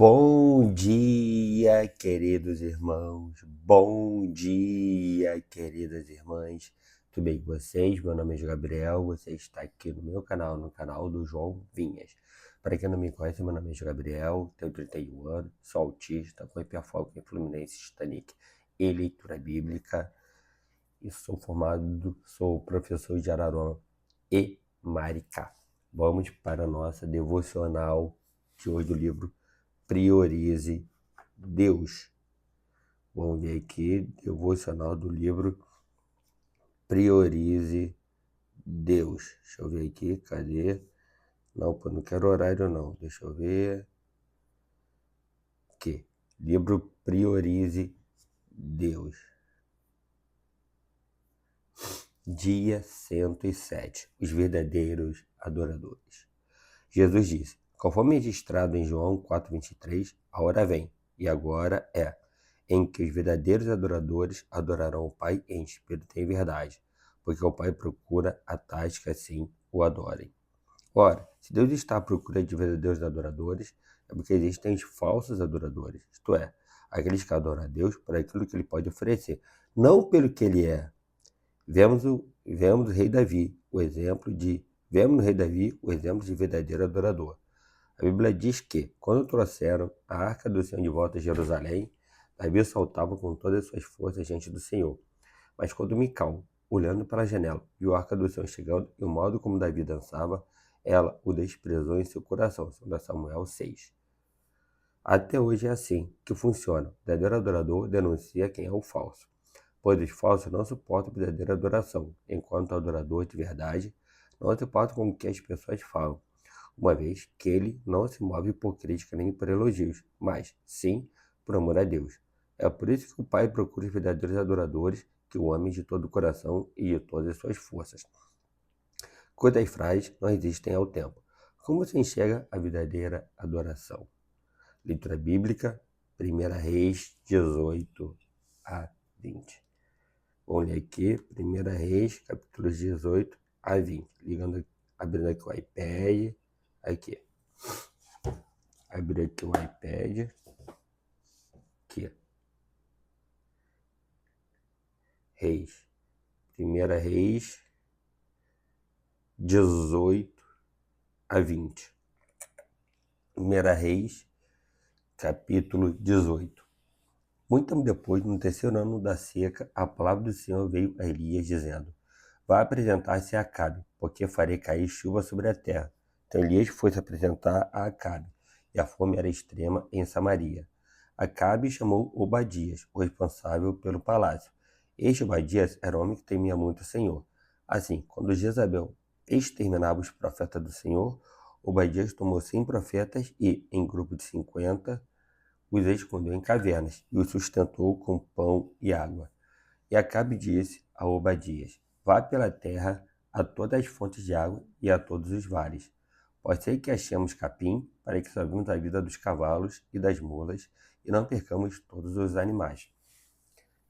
Bom dia, queridos irmãos. Bom dia, queridas irmãs. Tudo bem com vocês? Meu nome é Gabriel. Você está aqui no meu canal, no canal do João Vinhas. Para quem não me conhece, meu nome é Gabriel, tenho 31 anos, sou autista, com hiperfoco em Fluminense, Titanic e leitura bíblica. E sou professor de Araruama e Maricá. Vamos para a nossa devocional de hoje do livro Priorize Deus. Vamos ver aqui, devocional do livro Priorize Deus. Deixa eu ver aqui, cadê? Não, pô, não quero horário não. Deixa eu ver. Aqui, livro Priorize Deus. Dia 107. Os verdadeiros adoradores. Jesus disse, conforme registrado em João 4,23, a hora vem, e agora é, em que os verdadeiros adoradores adorarão o Pai em espírito e em verdade, porque o Pai procura a tais que assim o adorem. Ora, se Deus está à procura de verdadeiros adoradores, é porque existem os falsos adoradores, isto é, aqueles que adoram a Deus por aquilo que Ele pode oferecer, não pelo que Ele é. Vemos no rei Davi o exemplo de verdadeiro adorador. A Bíblia diz que, quando trouxeram a arca do Senhor de volta a Jerusalém, Davi saltava com todas as suas forças diante do Senhor. Mas quando Mical, olhando pela janela, viu a arca do Senhor chegando e o modo como Davi dançava, ela o desprezou em seu coração. 2 Samuel 6. Até hoje é assim que funciona. O verdadeiro adorador denuncia quem é o falso, pois os falsos não suportam a verdadeira adoração, enquanto o adorador de verdade não se importa com o que as pessoas falam, uma vez que ele não se move por crítica nem por elogios, mas, sim, por amor a Deus. É por isso que o Pai procura os verdadeiros adoradores que o amem de todo o coração e de todas as suas forças. Coisas frágeis não resistem ao tempo. Como se enxerga a verdadeira adoração? Leitura bíblica, 1 Reis 18 a 20. Vamos ler aqui, 1 Reis, capítulo 18 a 20. Abrindo aqui o iPad. Aqui. Abrir aqui o iPad. Aqui. Reis. 1 Reis 18 a 20. 1 Reis, capítulo 18. Muito tempo depois, no terceiro ano da seca, a palavra do Senhor veio a Elias, dizendo: Vá apresentar-se a Acabe, porque farei cair chuva sobre a terra. Então Elias foi se apresentar a Acabe, e a fome era extrema em Samaria. Acabe chamou Obadias, o responsável pelo palácio. Este Obadias era um homem que temia muito o Senhor. Assim, quando Jezabel exterminava os profetas do Senhor, Obadias tomou 100 profetas e, em grupo de 50, os escondeu em cavernas e os sustentou com pão e água. E Acabe disse a Obadias: Vá pela terra a todas as fontes de água e a todos os vales. Pode ser que achemos capim, para que salvemos a vida dos cavalos e das mulas e não percamos todos os animais.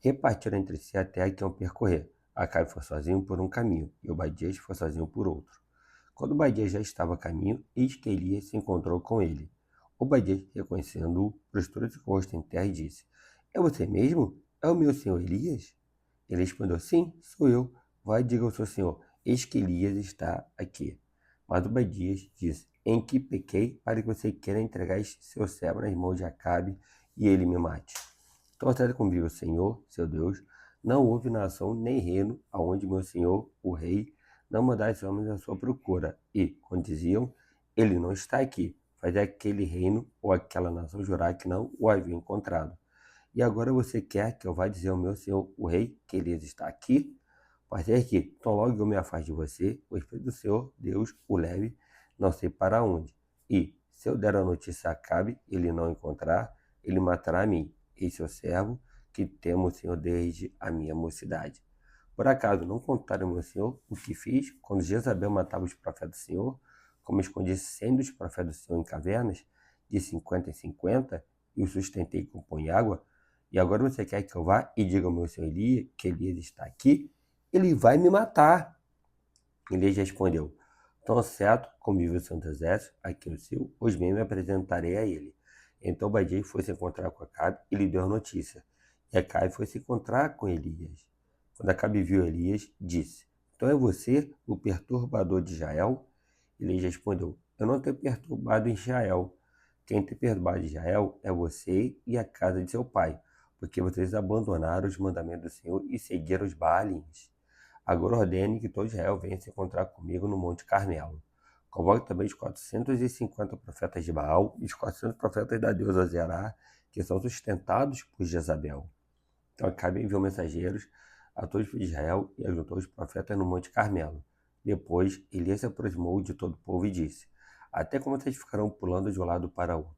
Repartiram entre si a terra que iam percorrer. Acabe foi sozinho por um caminho e Obadias foi sozinho por outro. Quando Obadias já estava a caminho, eis que Elias se encontrou com ele. Obadias, reconhecendo-o, prostrou-se com o rosto em terra e disse: É você mesmo? É o meu senhor Elias? Ele respondeu: Sim, sou eu. Vai e diga ao seu senhor: Eis que Elias está aqui. Mas Obadias disse: Em que pequei para que você queira entregar seu servo nas mãos de Acabe e ele me mate? Tão certo como vive o Senhor, seu Deus, não houve nação nem reino aonde meu senhor, o rei, não mandasse homens à sua procura. E, quando diziam: Ele não está aqui, fazia aquele reino ou aquela nação jurar que não o havia encontrado. E agora você quer que eu vá dizer ao meu senhor, o rei, que Elias está aqui? Pode ser que, tão logo eu me afaste de você, o Espírito do Senhor, Deus, o leve, não sei para onde. E, se eu der a notícia a Acabe, ele não encontrar, ele matará a mim, e seu servo, que temo o Senhor desde a minha mocidade. Por acaso não contaram ao meu senhor o que fiz quando Jezabel matava os profetas do Senhor, como escondi 100 dos profetas do Senhor em cavernas, de 50 em 50, e os sustentei com pão e água? E agora você quer que eu vá e diga ao meu senhor Elias que Elias está aqui? Ele vai me matar. Elias respondeu: Tão certo como vive o Santo Exército, aqui no céu, hoje mesmo me apresentarei a ele. Então Obadias foi se encontrar com Acabe e lhe deu a notícia. E Acabe foi se encontrar com Elias. Quando Acabe viu Elias, disse: Então é você o perturbador de Israel? Elias respondeu: Eu não tenho perturbado Israel. Quem tem perturbado Israel é você e a casa de seu pai, porque vocês abandonaram os mandamentos do Senhor e seguiram os Baalins. Agora ordene que todo Israel venha se encontrar comigo no Monte Carmelo. Convoque também os 450 profetas de Baal e os 400 profetas da deusa Zerá, que são sustentados por Jezabel. Então Acabe enviou mensageiros a todos os filhos de Israel e ajuntou os profetas no Monte Carmelo. Depois, Elias se aproximou de todo o povo e disse: Até como vocês ficarão pulando de um lado para outro?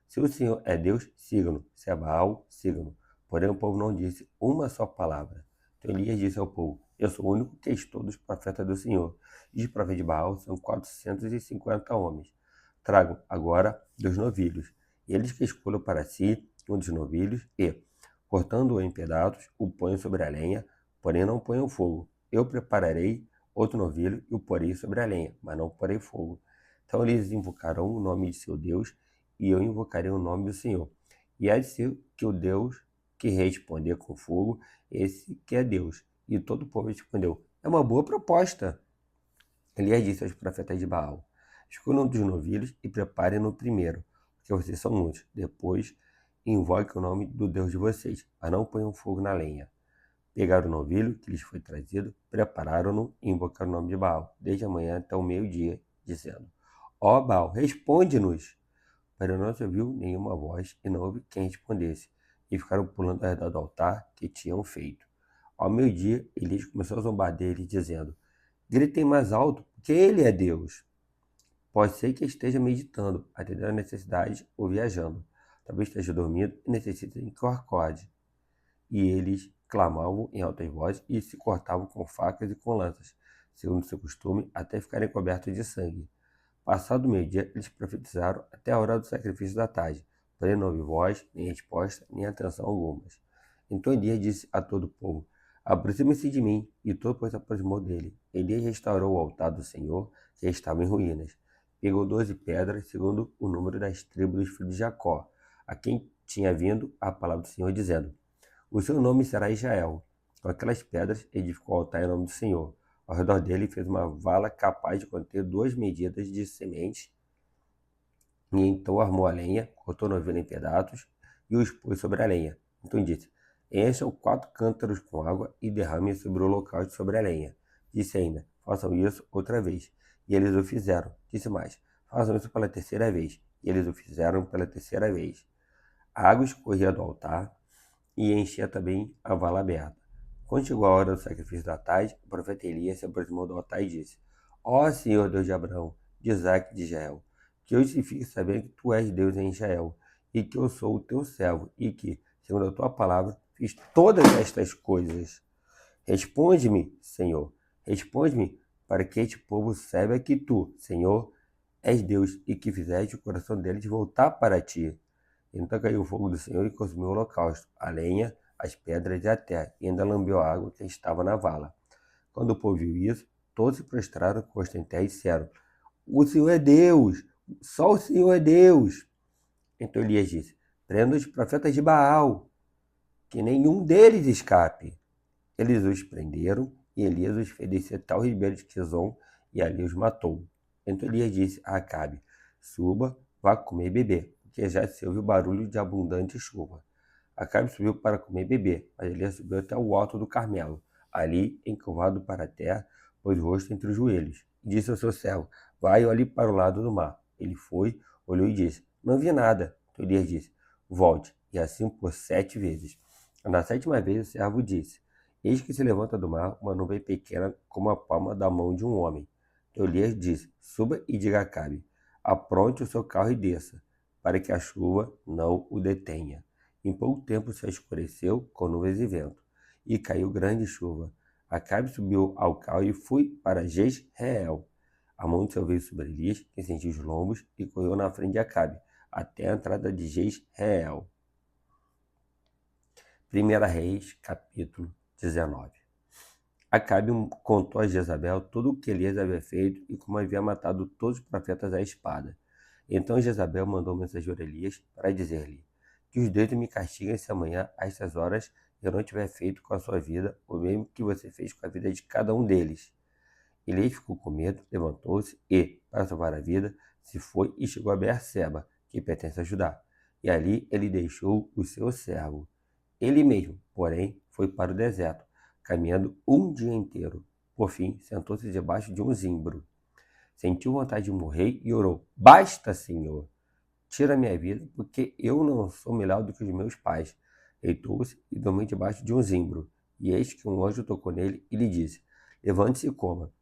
Se o Senhor é Deus, sigam-no. Se é Baal, sigam-no. Porém o povo não disse uma só palavra. Então Elias disse ao povo: Eu sou o único que estou dos profetas do Senhor. E os profetas de Baal são 450 homens. Tragam agora 2 novilhos. E eles que escolham para si um dos novilhos e, cortando-o em pedaços, o ponham sobre a lenha, porém não ponham fogo. Eu prepararei outro novilho e o porei sobre a lenha, mas não porei fogo. Então eles invocarão o nome de seu Deus, e eu invocarei o nome do Senhor. E há de ser que o Deus que responder com fogo, esse que é Deus. E todo o povo respondeu: É uma boa proposta. Elias disse aos profetas de Baal: Escolham um dos novilhos e preparem-no primeiro, porque vocês são muitos. Depois, invoquem o nome do Deus de vocês, mas não ponham fogo na lenha. Pegaram o novilho que lhes foi trazido, prepararam-no e invocaram o nome de Baal, desde a manhã até o meio-dia, dizendo: Ó Baal, responde-nos! Mas não se ouviu nenhuma voz e não houve quem respondesse, e ficaram pulando ao redor do altar que tinham feito. Ao meio-dia, Elias começou a zombar deles, dizendo: Gritem mais alto, porque ele é Deus. Pode ser que esteja meditando, atendendo a necessidade ou viajando. Talvez esteja dormindo e necessite que o acorde. E eles clamavam em altas vozes e se cortavam com facas e com lanças, segundo seu costume, até ficarem cobertos de sangue. Passado o meio-dia, eles profetizaram até a hora do sacrifício da tarde, porém não houve voz, nem resposta, nem atenção algumas. Então Elias disse a todo o povo: Aproxime-se de mim, e todo o povo se aproximou dele. Elias restaurou o altar do Senhor, que estava em ruínas. Pegou 12 pedras, segundo o número das tribos dos filhos de Jacó, a quem tinha vindo a palavra do Senhor, dizendo: O seu nome será Israel. Com aquelas pedras edificou o altar em nome do Senhor. Ao redor dele fez uma vala capaz de conter 2 medidas de semente. E então armou a lenha, cortou o novilho em pedaços e os pôs sobre a lenha. Então disse: Encham 4 cântaros com água e derramem sobre o holocausto sobre a lenha. Disse ainda: Façam isso outra vez. E eles o fizeram. Disse mais: Façam isso pela terceira vez. E eles o fizeram pela terceira vez. A água escorria do altar e enchia também a vala aberta. Quando chegou a hora do sacrifício da tarde, o profeta Elias se aproximou do altar e disse: Ó Senhor Deus de Abraão, de Isaque e de Israel, que hoje se fique sabendo que tu és Deus em Israel, e que eu sou o teu servo, e que, segundo a tua palavra, fiz todas estas coisas. Responde-me, Senhor, responde-me, para que este povo saiba que tu, Senhor, és Deus, e que fizeste o coração deles voltar para ti. Então caiu o fogo do Senhor e consumiu o holocausto, a lenha, as pedras e a terra, e ainda lambeu a água que estava na vala. Quando o povo viu isso, todos se prostraram com o rosto em terra e disseram: O Senhor é Deus! Só o Senhor é Deus! Então Elias disse: Prenda os profetas de Baal, que nenhum deles escape. Eles os prenderam, e Elias os fez descer até o ribeiro de Quizon, e ali os matou. Então Elias disse a Acabe: Suba, vá comer e beber, porque já se ouve o barulho de abundante chuva. Acabe subiu para comer e beber, mas Elias subiu até o alto do Carmelo. Ali, encurvado para a terra, pôs o rosto entre os joelhos, e disse ao seu servo: Vai ali para o lado do mar. Ele foi, olhou e disse: Não vi nada. Então Elias disse: Volte, e assim por 7 vezes. Na 7ª vez o servo disse: Eis que se levanta do mar uma nuvem pequena como a palma da mão de um homem. Então Elias disse: Suba e diga a Acabe: Apronte o seu carro e desça, para que a chuva não o detenha. Em pouco tempo o céu escureceu com nuvens e vento, e caiu grande chuva. Acabe subiu ao carro e foi para Jezreel. A mão do seu veio sobre Elias, que sentiu os lombos, e correu na frente de Acabe, até a entrada de Jezreel. 1 Reis, capítulo 19. Acabe contou a Jezabel tudo o que Elias havia feito e como havia matado todos os profetas à espada. Então Jezabel mandou o mensageiro Elias para dizer-lhe: que os deuses me castiguem se amanhã, a estas horas, eu não tiver feito com a sua vida o mesmo que você fez com a vida de cada um deles. Elias ficou com medo, levantou-se e, para salvar a vida, se foi e chegou a Beerseba, que pertence a Judá. E ali ele deixou o seu servo. Ele mesmo, porém, foi para o deserto, caminhando um dia inteiro. Por fim, sentou-se debaixo de um zimbro. Sentiu vontade de morrer e orou: Basta, Senhor! Tira minha vida, porque eu não sou melhor do que os meus pais. Deitou-se e dormiu debaixo de um zimbro. E eis que um anjo tocou nele e lhe disse: Levante-se e coma.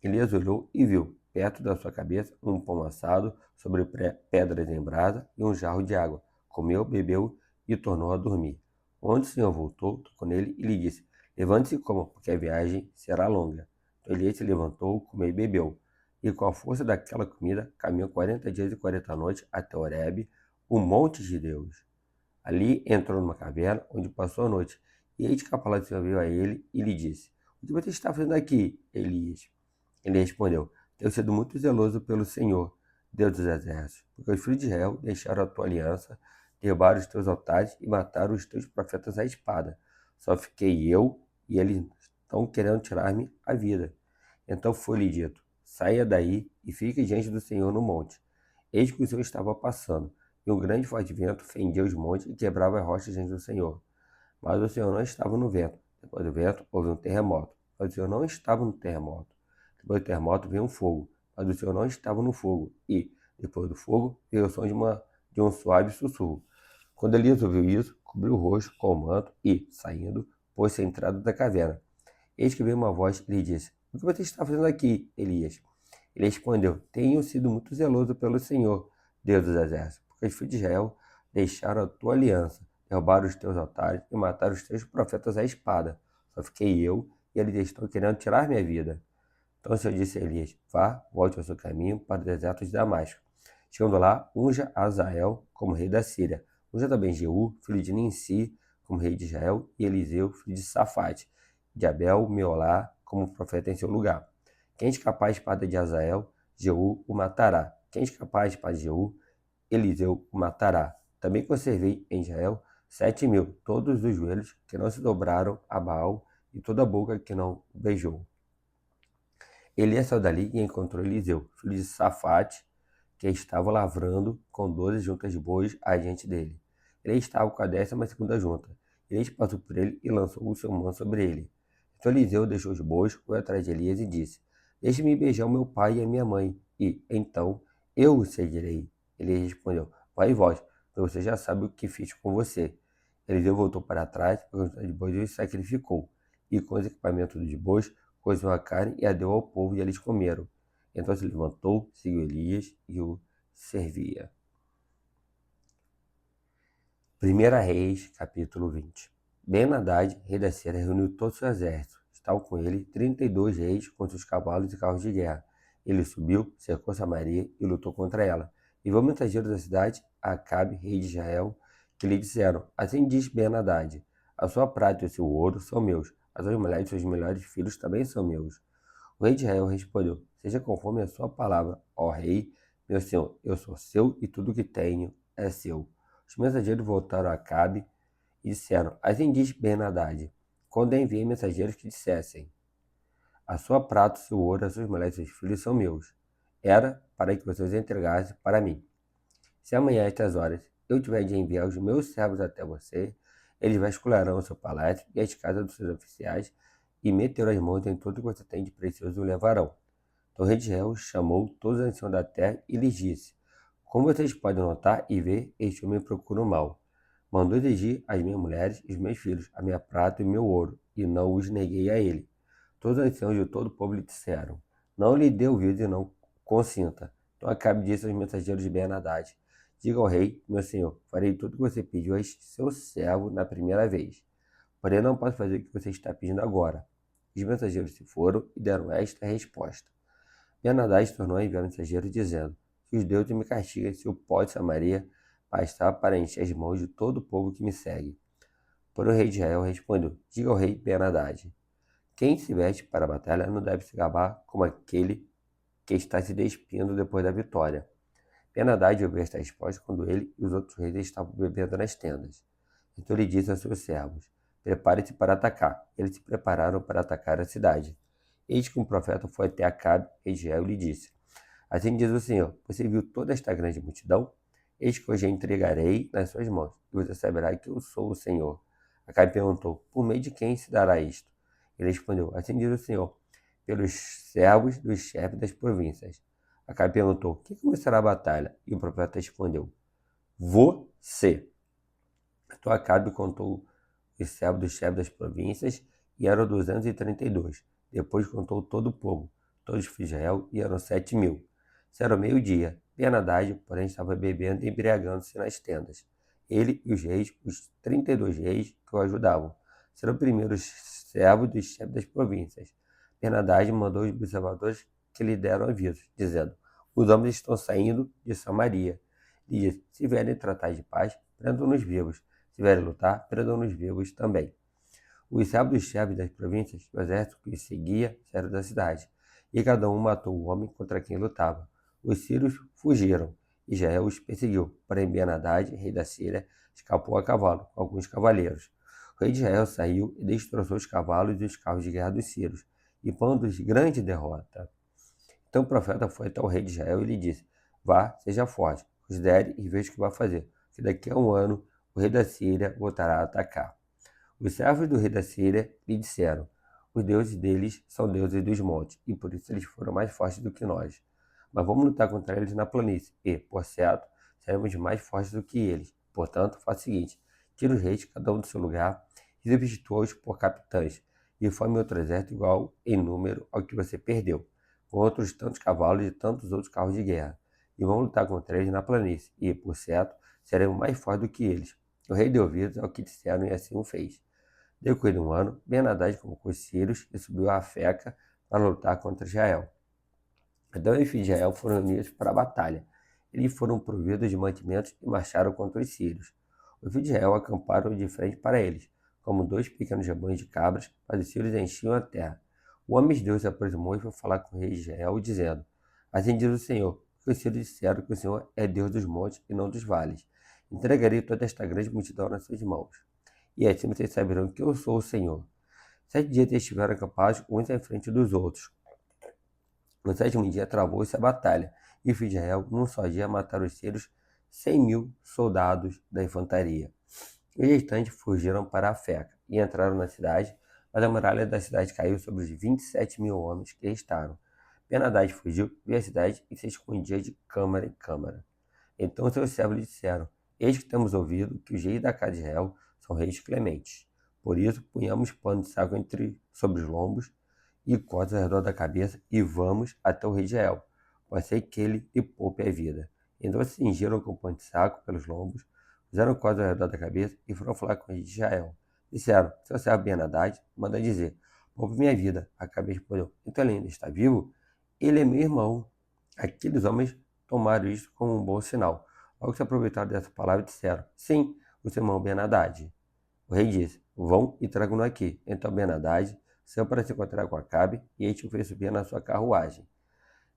Elias olhou e viu, perto da sua cabeça, um pão assado sobre pedras em brasa e um jarro de água. Comeu, bebeu e tornou a dormir. Onde o Senhor voltou, tocou nele e lhe disse: Levante-se e coma, porque a viagem será longa. Então Elias se levantou, comeu e bebeu. E com a força daquela comida, caminhou 40 dias e 40 noites até Horebe, o monte de Deus. Ali entrou numa caverna, onde passou a noite. E eis que a palavra do Senhor veio a ele e lhe disse: O que você está fazendo aqui, Elias? Ele respondeu: Tenho sido muito zeloso pelo Senhor, Deus dos exércitos, porque os filhos de Israel deixaram a tua aliança, derrubaram os teus altares e mataram os teus profetas à espada. Só fiquei eu e eles estão querendo tirar-me a vida. Então foi-lhe dito: Saia daí e fique diante do Senhor no monte. Eis que o Senhor estava passando, e um grande forte vento fendia os montes e quebrava as rochas diante do Senhor. Mas o Senhor não estava no vento. Depois do vento houve um terremoto, mas o Senhor não estava no terremoto. Depois do terremoto veio um fogo, mas o Senhor não estava no fogo. E, depois do fogo, veio o som de um suave sussurro. Quando Elias ouviu isso, cobriu o rosto com o manto e, saindo, pôs-se à entrada da caverna. Eis que veio uma voz e lhe disse: O que você está fazendo aqui, Elias? Ele respondeu: Tenho sido muito zeloso pelo Senhor, Deus dos exércitos, porque os filhos de Israel deixaram a tua aliança, derrubaram os teus altares e mataram os teus profetas à espada. Só fiquei eu e eles estão querendo tirar minha vida. Então o Senhor disse a Elias: Vá, volte ao seu caminho para o deserto de Damasco. Chegando lá, unja Azael como rei da Síria. Unja também Jeú, filho de Ninsi, como rei de Israel, e Eliseu, filho de Safate, de Abel, Meolá, como profeta em seu lugar. Quem escapar a espada de Azael, Jeú o matará. Quem escapar a espada de Jeú, Eliseu o matará. Também conservei em Israel 7.000, todos os joelhos que não se dobraram a Baal e toda a boca que não o beijou. Elias saiu dali e encontrou Eliseu, filho de Safate, que estava lavrando com 12 juntas de bois adiante dele. Ele estava com a 12ª junta. Elias passou por ele e lançou o seu manto sobre ele. Então Eliseu deixou os bois, foi atrás de Elias e disse: Deixe-me beijar o meu pai e a minha mãe, e, então, eu o seguirei. Elias respondeu: Vai e volte, pois você já sabe o que fiz com você. Eliseu voltou para trás, pegou os de bois e os sacrificou, e com os equipamentos dos bois, cozinhou a carne e a deu ao povo, e eles comeram. Então se levantou, seguiu Elias e o servia. 1 Reis, capítulo 20. Ben-Hadad, rei da Síria, reuniu todo o seu exército. Estavam com ele 32 reis com seus cavalos e carros de guerra. Ele subiu, cercou Samaria e lutou contra ela. E viu mensageiros da cidade, Acabe, rei de Israel, que lhe disseram: Assim diz Ben-Hadad: A sua prata e o seu ouro são meus, as suas mulheres e seus melhores filhos também são meus. O rei de Israel respondeu: Seja conforme a sua palavra, ó rei, meu senhor, eu sou seu e tudo o que tenho é seu. Os mensageiros voltaram a Acabe e disseram: Assim diz Ben-Hadad: Quando eu enviei mensageiros que dissessem: A sua prata, o seu ouro, as suas mulheres e seus filhos são meus, era para que você os entregasse para mim. Se amanhã, a estas horas, eu tiver de enviar os meus servos até você, eles vasculharão o seu palácio e as casas dos seus oficiais e meterão as mãos em tudo que você tem de precioso e o levarão. Então o rei de Israel chamou todos os anciãos da terra e lhes disse: Como vocês podem notar e ver, este homem procura o mal. Mandou exigir as minhas mulheres e os meus filhos, a minha prata e o meu ouro, e não os neguei a ele. Todos os anciãos de todo o povo lhe disseram: Não lhe dê ouvido e não consinta. Então Acabe disse aos mensageiros de Ben-Hadad: Diga ao rei, meu senhor, farei tudo o que você pediu a este seu servo na primeira vez. Porém, não posso fazer o que você está pedindo agora. Os mensageiros se foram e deram esta resposta. Ben-Hadad tornou a enviar mensageiros, dizendo: Que os deuses me castiguem se o pó de Samaria bastar para encher as mãos de todo o povo que me segue. Porém o rei de Israel respondeu: Diga ao rei Ben-Hadad: Quem se veste para a batalha não deve se gabar como aquele que está se despindo depois da vitória. Ben-Hadad ouviu esta resposta quando ele e os outros reis estavam bebendo nas tendas. Então ele disse a seus servos: Prepare-se para atacar. Eles se prepararam para atacar a cidade. Eis que um profeta foi até Acabe, rei de Israel, e lhe disse: Assim diz o Senhor: Você viu toda esta grande multidão? Eis que hoje a entregarei nas suas mãos, e você saberá que eu sou o Senhor. Acabe perguntou: Por meio de quem se dará isto? Ele respondeu: Assim diz o Senhor: Pelos servos dos chefes das províncias. Acabe perguntou: Quem começará a batalha? E o profeta respondeu: Você. Então Acabe contou os servos dos chefes das províncias, e eram 232. Depois contou todo o povo, todos os filhos de Israel, e eram 7.000. Se era o meio-dia, Ben-Hadad, porém, estava bebendo e embriagando-se nas tendas. Ele e os reis, os 32 reis que o ajudavam, serão primeiros servos dos chefes das províncias. Ben-Hadad mandou os observadores que lhe deram aviso, dizendo: Os homens estão saindo de Samaria. E disse: Se vierem tratar de paz, prendam-nos vivos. Se vierem lutar, prendam-nos vivos também. Os servos dos chefes das províncias, o exército que os seguia, saíram da cidade, e cada um matou o homem contra quem lutava. Os sírios fugiram, e Israel os perseguiu, porém Ben-Hadad, rei da Síria, escapou a cavalo, com alguns cavaleiros. O rei de Israel saiu e destroçou os cavalos e os carros de guerra dos sírios, e pondo-os grande derrota. Então o profeta foi até o rei de Israel e lhe disse: Vá, seja forte, considere e veja o que vai fazer, que daqui a um ano o rei da Síria voltará a atacar. Os servos do rei da Síria lhe disseram: Os deuses deles são deuses dos montes, e por isso eles foram mais fortes do que nós. Mas vamos lutar contra eles na planície, e, por certo, seremos mais fortes do que eles. Portanto, faça o seguinte: tire os reis, cada um do seu lugar, e substitua-os por capitães, e forme outro exército igual em número ao que você perdeu, com outros tantos cavalos e tantos outros carros de guerra. E vamos lutar contra eles na planície, e, por certo, seremos mais fortes do que eles. O rei deu ouvidos ao que disseram e assim o fez. Decorrido um ano, Ben-Hadad convocou os sírios e subiu a Afeca para lutar contra Israel. Então os filhos de Israel foram unidos para a batalha. Eles foram providos de mantimentos e marcharam contra os sírios. Os filhos de Israel acamparam de frente para eles, como dois pequenos rebanhos de cabras, mas os sírios enchiam a terra. O homem de Deus se aproximou e foi falar com o rei de Israel, dizendo: Assim diz o Senhor, que os sírios disseram que o Senhor é Deus dos montes e não dos vales. Entregarei toda esta grande multidão nas suas mãos. E assim vocês saberão que eu sou o Senhor. 7 dias eles estiveram acampados uns em frente dos outros. No sétimo dia travou-se a batalha, e os filhos de Israel, num só dia, mataram os sírios 100.000 soldados da infantaria. Os restantes fugiram para a Feca e entraram na cidade, mas a muralha da cidade caiu sobre os 27.000 homens que restaram. Ben-Hadad fugiu, viu a cidade e se escondia de câmara em câmara. Então seus servos lhe disseram: Eis que temos ouvido que os reis da casa de Israel são reis clementes. Por isso, punhamos pano de saco sobre os lombos e cordas ao redor da cabeça e vamos até o rei de Israel. Pode ser que ele lhe poupe a vida. Então se cingiram com pano de saco pelos lombos, fizeram cordas ao redor da cabeça e foram falar com o rei de Israel. Disseram: Seu servo Ben-Hadad manda dizer: Poupe minha vida. Acabe respondeu: Então ele ainda está vivo? Ele é meu irmão. Aqueles homens tomaram isto como um bom sinal. Logo se aproveitaram dessa palavra e disseram: Sim, o seu irmão Ben-Hadad. O rei disse: Vão e tragam-no aqui. Então Ben-Hadad saiu para se encontrar com Acabe, e este o fez subir na sua carruagem.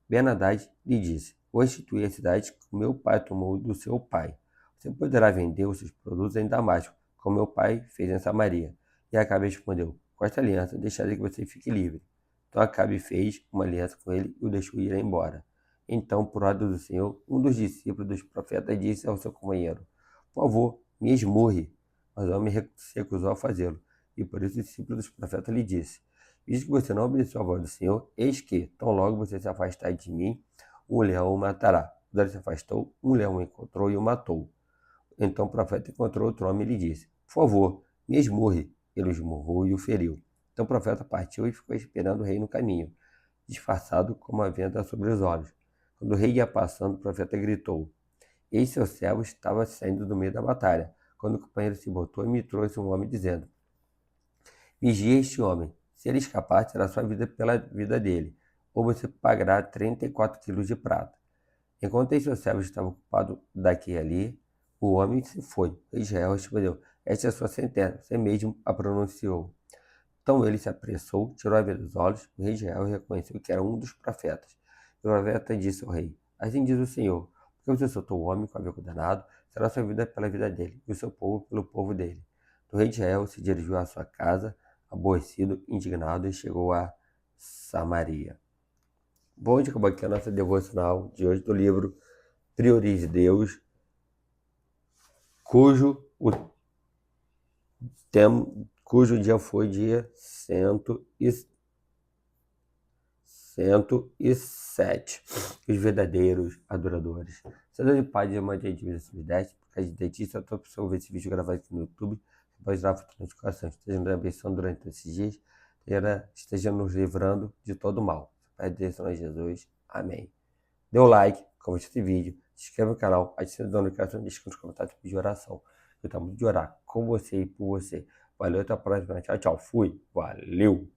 Ben-Hadad lhe disse: Vou restituir a cidade que meu pai tomou do seu pai. Você poderá vender os seus produtos em Damasco, como meu pai fez em Samaria. E Acabe respondeu: Com esta aliança deixarei que você fique livre. Então Acabe fez uma aliança com ele e o deixou ir embora. Então, por ordem do Senhor, um dos discípulos dos profetas disse ao seu companheiro: Por favor, me esmurre. Mas o homem se recusou a fazê-lo, e por isso o discípulo dos profetas lhe disse: Visto que você não obedeceu a voz do Senhor, eis que, tão logo você se afastar de mim, um leão o matará. Quando ele se afastou, um leão o encontrou e o matou. Então o profeta encontrou outro homem e lhe disse: Por favor, me esmurre. Ele o esmurrou e o feriu. Então o profeta partiu e ficou esperando o rei no caminho, disfarçado com uma venda sobre os olhos. Quando o rei ia passando, o profeta gritou: Eis seu servo estava saindo do meio da batalha, quando o companheiro se botou e me trouxe um homem dizendo: Vigie este homem. Se ele escapar, será sua vida pela vida dele, ou você pagará 34 quilos de prata. Enquanto esse seu servo estava ocupado daqui e ali, o homem se foi. Israel respondeu: Esta é a sua sentença, você mesmo a pronunciou. Então ele se apressou, tirou a veia dos olhos, o rei de Israel reconheceu que era um dos profetas. E o profeta disse ao rei: Assim diz o Senhor, Porque você soltou o homem com a condenado, será sua vida pela vida dele, e o seu povo pelo povo dele. O rei de Israel se dirigiu à sua casa, aborrecido, indignado, e chegou a Samaria. Bom, de acabou aqui a nossa devocional de hoje do livro Priorize Deus, cujo dia foi dia 107. Os verdadeiros adoradores. Senhor de paz, de amor de Deus, porque de dentista, a tua pessoa ver esse vídeo gravado aqui no YouTube, você pode dar fruto no coração. Esteja nos abençoando durante esses dias, esteja nos livrando de todo mal. Pai de Deus, Jesus. Amém. Dê um like, comente esse vídeo, se inscreva no canal, ative a notificação e deixe nos comentários de oração. Eu estamos de orar com você e por você. Valeu, até a próxima. Tchau, tchau. Fui. Valeu.